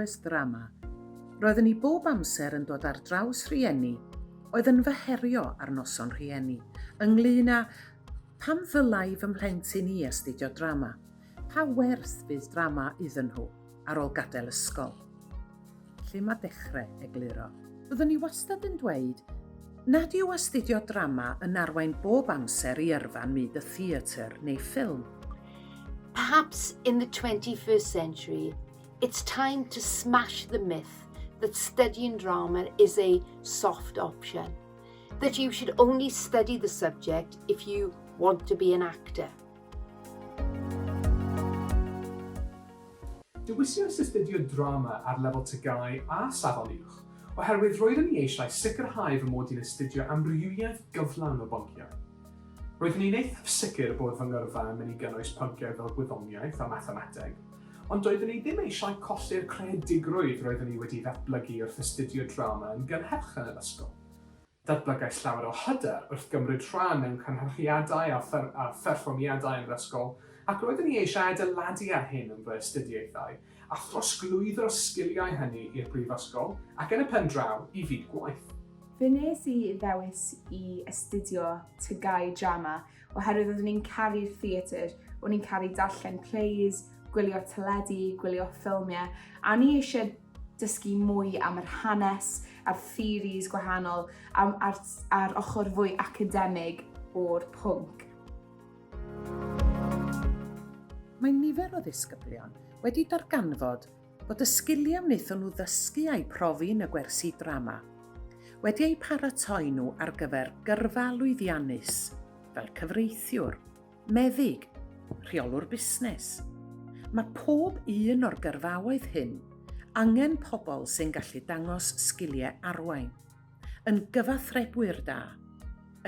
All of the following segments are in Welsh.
dywys ddrama, roeddwn ni bob amser yn dod ar draws rhieni oedd yn fy herio ar noson rhieni, ynglŷn â pam ddylai fy mhlentyn i astudio drama, pa werth fydd drama iddyn nhw ar ôl gadael ysgol. Lle mae dechrau egluro. Byddwn ni wastad yn dweud, nad yw astudio drama yn arwain bob amser i yrfan myd y theatr neu ffilm. Perhaps in the 21st century, it's time to smash the myth that studying drama is a soft option, that you should only study the subject if you want to be an actor. Dewisais astudio drama ar lefel tygau a safon uwch, oherwydd roeddwn ni eisiau sicrhau fy mod i'n astudio amrywiaeth gyflawn o bynciau. Roeddwn ni'n eithaf sicr bod fy ngyrfa yn mynd i gynnwys pynciau fel gwyddoniaeth a mathemateg, ond doeddwn ni ddim eisiau colli'r creadigrwydd roeddwn ni wedi ddatblygu wrth astudio drama yn gynhyrchan yr ysgol. Datblygais llawer o hyder wrth gymryd rhan mewn cynhyrchiadau a pherfformiadau yn yr ysgol, ac roeddwn ni eisiau adeiladu ar hyn yn fy astudiaethau a throsglwyddo'r sgiliau hynny i'r brifysgol ac yn y pen draw i fyd gwaith. Fe nes i ddewis i astudio tygau drama oherwydd oeddwn ni'n caru'r theatr, o'n ni'n caru darllen plays, gwylio teledu, gwylio ffilmiau, a ni eisiau dysgu mwy am yr hanes, a'r theories gwahanol, a'r ochr fwy academig o'r pwnc. Mae nifer o ddisgyblion wedi darganfod bod y sgiliau wnaethon nhw ddysgu a'u profi yn y gwersi drama wedi eu paratoi nhw ar gyfer gyrfa lwyddiannus fel cyfreithiwr, meddyg, rheolwr busnes. Mae pob un o'r gyrfaoedd hyn angen pobl sy'n gallu dangos sgiliau arwain, yn gyfathrebwyr da,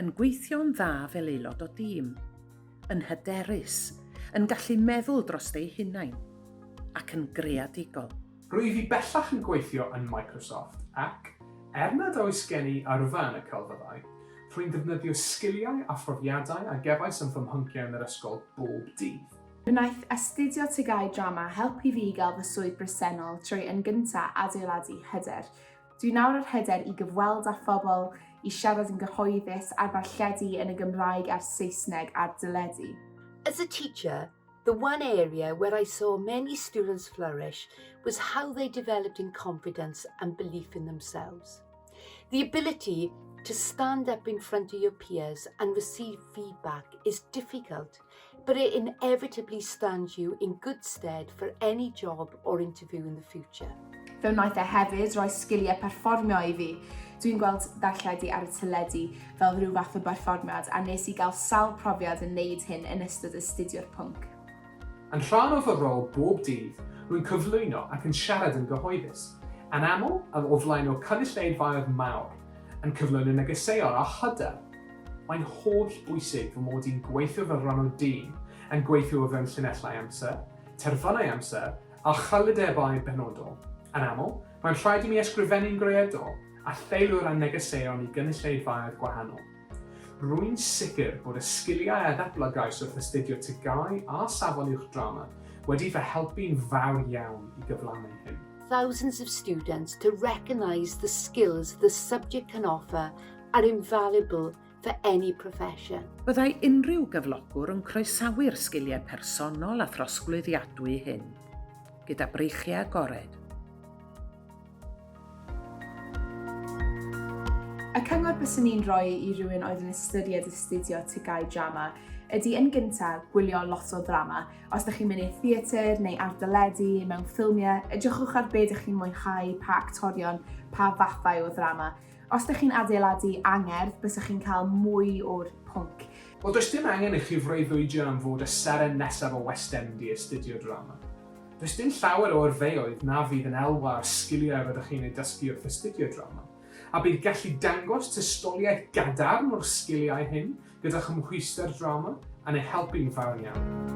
yn gweithio'n dda fel aelod o dîm, yn hyderus, yn gallu meddwl dros ei hunain, ac yn greadigol. Rwyf i bellach yn gweithio yn Microsoft ac, nad oes gen i yrfa yn y celfyddau, rwy'n defnyddio sgiliau a phrofiadau a gefais yn fy mhynciau yn yr ysgol bob dydd. Wnaeth astudio tygau drama helpu fi gael fy swydd bresennol trwy yn gyntaf adeiladu hyder. Dwi nawr ar hyder i gyfweld â phobl, i siarad yn gyhoeddus a'r darlledu yn y Gymraeg a'r Saesneg a'r dyledu. As a teacher, the one area where I saw many students flourish was how they developed in confidence and belief in themselves. The ability to stand up in front of your peers and receive feedback is difficult, but it inevitably stands you in good stead for any job or interview in the future. Fe wnaeth e hefyd rhoi sgiliau perfformio i fi. Dwi'n gweld darlledu ar y teledu fel rhyw fath o berfformiad a nes i gael sawl profiad yn neud hyn yn ystod astudio'r pwnc. Yn rhan o fy rôl bob dydd, rwy'n cyflwyno ac yn siarad yn gyhoeddus. Yn aml, o flaen o cynulleidfaoedd mawr, yn cyflwyno negeseuon a hyder. Mae'n holl bwysig fy mod i'n gweithio fel rhan o dîm, yn gweithio o fewn llinellau amser, terfynau amser a chalydebau benodol. Yn aml, mae'n rhaid i mi ysgrifennu'n greadol a theilwr a negeseuon i gynulleidfaoedd gwahanol. Rwy'n sicr bod y sgiliau a ddatblygais wrth astudio tygau a safon uwch drama wedi fy helpu'n fawr iawn i gyflawni hyn. Thousands of students to recognise the skills the subject can offer are invaluable for any profession. Byddai unrhyw gyflogwr yn croesawu'r sgiliau personol a throsglwyddiadwy hyn, gyda breichiau agored. Y cyngor byswn ni'n rhoi i rywun oedd yn ystyried astudio tygau drama ydy yn gyntaf gwylio lot o ddrama. Os ydych chi'n mynd i'r theatr neu ar dyledu mewn ffilmiau, edrychwch ar be ydych chi'n mwynhau, pa actorion, pa fathau o ddrama. Os ydych chi'n adeiladu angerdd, bysach chi'n cael mwy o'r pwnc. Wel, does dim angen i chi freuddwydio am fod y seren nesaf o West End i astudio drama. Does dim llawer o yrfeoedd na fydd yn elwa ar sgiliau rydych chi'n ei dysgu wrth astudio drama. A bydd gallu dangos tystoliaeth gadarn o'r sgiliau hyn gyda chymhwyster drama yn ei helpu'n fawr iawn.